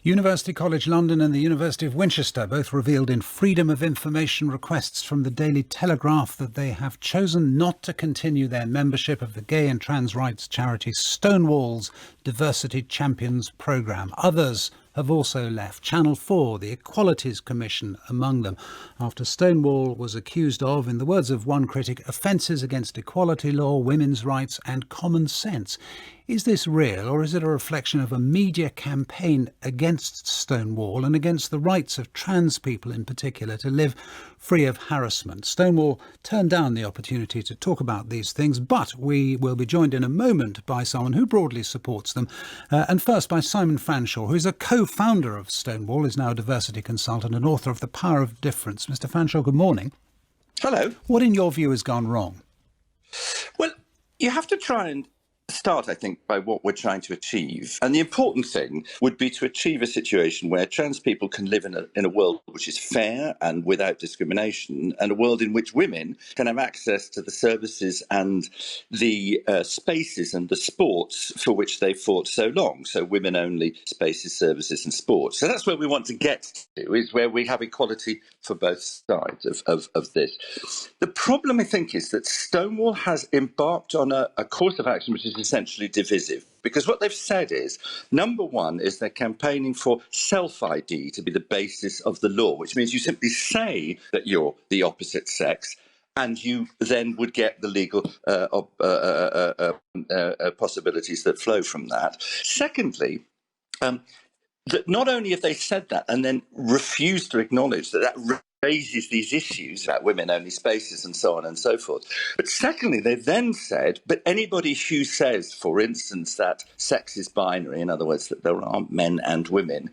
University College London and the University of Winchester both revealed in Freedom of Information requests from the Daily Telegraph that they have chosen not to continue their membership of the gay and trans rights charity Stonewall's Diversity Champions programme. Others have also left, Channel 4, the Equalities Commission among them, after Stonewall was accused of, in the words of one critic, offences against equality law, women's rights and common sense. Is this real, or is it a reflection of a media campaign against Stonewall and against the rights of trans people in particular to live free of harassment? Stonewall turned down the opportunity to talk about these things, but we will be joined in a moment by someone who broadly supports them. And first by Simon Fanshawe, who is a co-founder of Stonewall, is now a diversity consultant and author of The Power of Difference. Mr. Fanshawe, good morning. Hello. What in your view has gone wrong? Well, you have to try and start, I think, by what we're trying to achieve. And the important thing would be to achieve a situation where trans people can live in a world which is fair and without discrimination, and a world in which women can have access to the services and the spaces and the sports for which they fought so long. So women-only spaces, services and sports. So that's where we want to get to, is where we have equality for both sides of this. The problem, I think, is that Stonewall has embarked on a course of action which is essentially divisive, because what they've said is, number one, is they're campaigning for self-ID to be the basis of the law, which means you simply say that you're the opposite sex and you then would get the legal possibilities that flow from that. Secondly, that not only have they said that and then refused to acknowledge that raises these issues about women-only spaces and so on and so forth. But secondly, they then said, but anybody who says, for instance, that sex is binary, in other words, that there aren't men and women,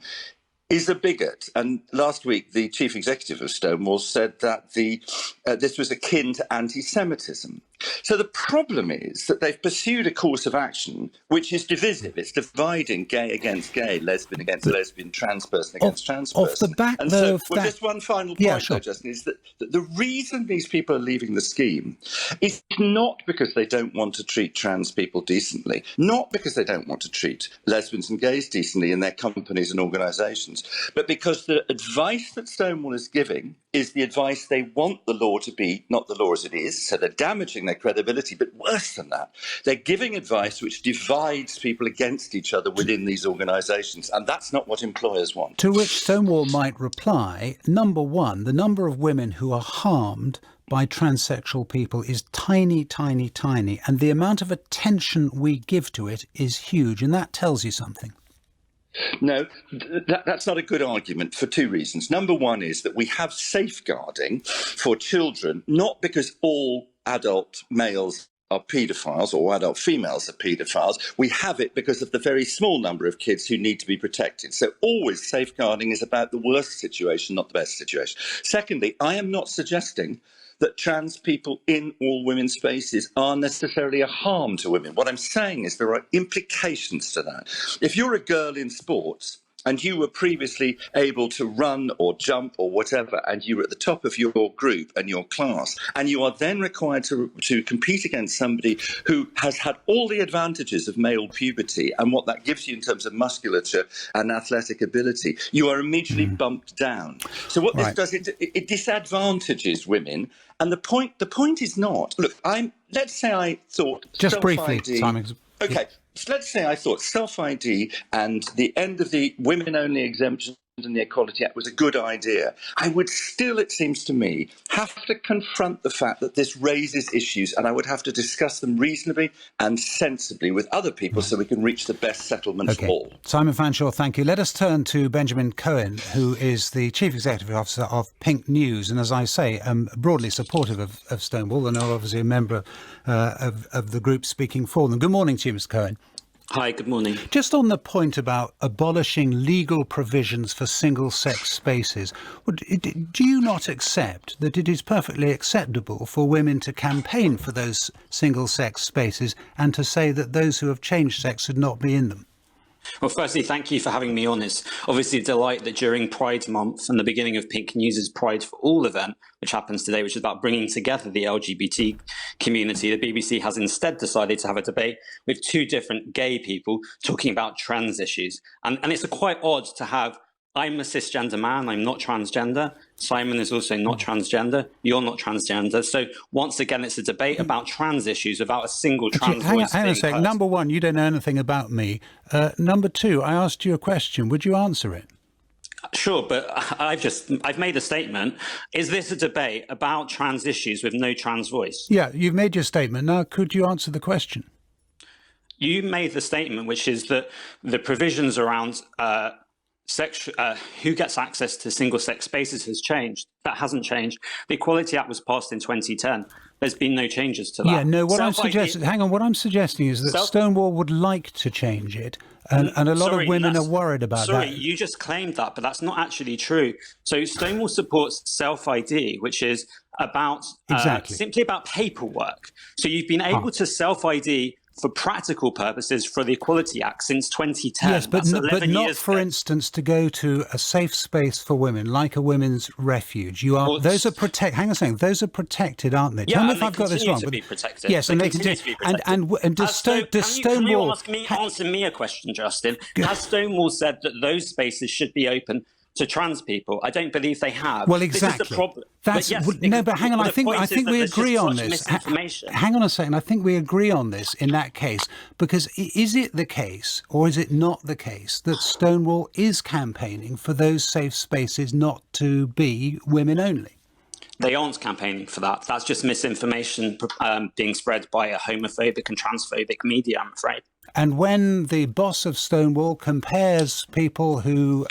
is a bigot. And last week, the chief executive of Stonewall said that this was akin to anti-Semitism. So the problem is that they've pursued a course of action which is divisive. It's dividing gay against gay, lesbian against lesbian, trans person against trans person. Off the back and though, so, just one final point, though, Justin, is that the reason these people are leaving the scheme is not because they don't want to treat trans people decently, not because they don't want to treat lesbians and gays decently in their companies and organisations, but because the advice that Stonewall is giving is the advice they want the law to be, not the law as it is. So they're damaging their credibility, but worse than that, they're giving advice which divides people against each other within these organisations, and that's not what employers want. To which Stonewall might reply, number one, the number of women who are harmed by transsexual people is tiny, tiny, tiny, and the amount of attention we give to it is huge, and that tells you something. No, that's not a good argument for two reasons. Number one is that we have safeguarding for children, not because all adult males are paedophiles or adult females are paedophiles. We have it because of the very small number of kids who need to be protected. So always safeguarding is about the worst situation, not the best situation. Secondly, I am not suggesting that trans people in all women's spaces are necessarily a harm to women. What I'm saying is there are implications to that. If you're a girl in sports and you were previously able to run or jump or whatever, and you were at the top of your group and your class, and you are then required to compete against somebody who has had all the advantages of male puberty and what that gives you in terms of musculature and athletic ability, you are immediately bumped down. So what this does, it disadvantages women. And the point is not, look, let's say I thought just briefly, Simon. Okay. So let's say I thought self-ID and the end of the women-only exemption and the Equality Act was a good idea. I would still, it seems to me, have to confront the fact that this raises issues, and I would have to discuss them reasonably and sensibly with other people so we can reach the best settlement for all. Simon Fanshawe, thank you. Let us turn to Benjamin Cohen, who is the Chief Executive Officer of Pink News, and as I say, broadly supportive of Stonewall, and are obviously a member of the group speaking for them. Good morning to you, Mr. Cohen. Hi, good morning. Just on the point about abolishing legal provisions for single-sex spaces, do you not accept that it is perfectly acceptable for women to campaign for those single-sex spaces and to say that those who have changed sex should not be in them? Well, firstly, thank you for having me on. It's obviously a delight that during Pride Month and the beginning of Pink News' Pride for All event, which happens today, which is about bringing together the LGBT community, the BBC has instead decided to have a debate with two different gay people talking about trans issues. And it's quite odd to have, I'm a cisgender man, I'm not transgender. Simon is also not transgender. You're not transgender. So once again, it's a debate about trans issues without a single trans voice. Hang on a second. Number one, you don't know anything about me. Number two, I asked you a question. Would you answer it? Sure, but I've made a statement. Is this a debate about trans issues with no trans voice? Yeah, you've made your statement. Now, could you answer the question? You made the statement, which is that the provisions around who gets access to single-sex spaces has changed. That hasn't changed. The Equality Act was passed in 2010. There's been no changes to that. Yeah, no, what I'm suggesting is that Stonewall would like to change it, and a lot of women are worried about that. Sorry, you just claimed that, but that's not actually true. So Stonewall supports self-ID, which is about simply about paperwork. So you've been able to self-ID for practical purposes for the Equality Act since 2010. Yes, but not, for instance, to go to a safe space for women, like a women's refuge. Hang on a second. Those are protected, aren't they? Yeah, Tell me if I've got this wrong. To be protected. Yes, and they continue to be protected. And does Stonewall answer me a question, Justin? Has Stonewall said that those spaces should be open to trans people? I don't believe they have. Well, exactly. This is the problem. But hang on. I think we agree on this. Hang on a second. I think we agree on this in that case, because is it the case or is it not the case that Stonewall is campaigning for those safe spaces not to be women only? They aren't campaigning for that. That's just misinformation being spread by a homophobic and transphobic media, I'm afraid. And when the boss of Stonewall compares people who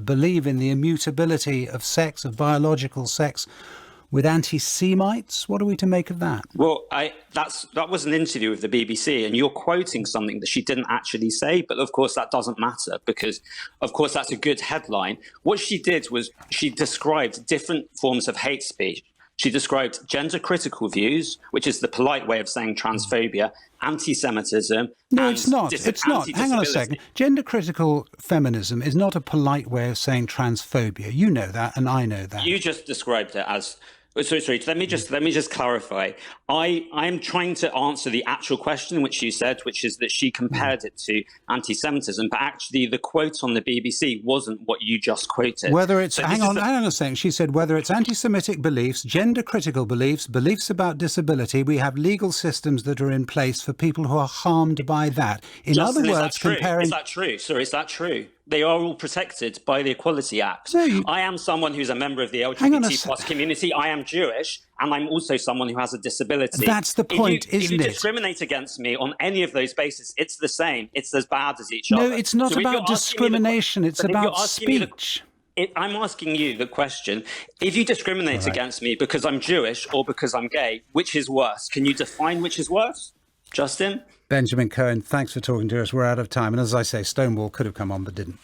believe in the immutability of sex, of biological sex, with anti-Semites, what are we to make of that? Well, that was an interview with the BBC, and you're quoting something that she didn't actually say. But of course, that doesn't matter because, of course, that's a good headline. What she did was she described different forms of hate speech. She described gender-critical views, which is the polite way of saying transphobia, anti-Semitism. No, it's not. It's not. Hang on a second. Gender-critical feminism is not a polite way of saying transphobia. You know that, and I know that. You just described it as. Sorry. Let me just clarify. I'm trying to answer the actual question which you said, which is that she compared it to anti-Semitism, but actually the quote on the BBC wasn't what you just quoted. Whether it's hang on a second. She said whether it's anti-Semitic beliefs, gender-critical beliefs, beliefs about disability, we have legal systems that are in place for people who are harmed by that. In other words, comparing. Is that true? Sorry, is that true? They are all protected by the Equality Act. I am someone who's a member of the LGBT plus community. I am Jewish, and I'm also someone who has a disability. That's the point, isn't it? If you discriminate against me on any of those bases, it's the same. It's as bad as each other. No, it's not about discrimination. It's about speech. I'm asking you the question, if you discriminate against me because I'm Jewish or because I'm gay, which is worse? Can you define which is worse? Justin? Benjamin Cohen, thanks for talking to us. We're out of time. And as I say, Stonewall could have come on but didn't.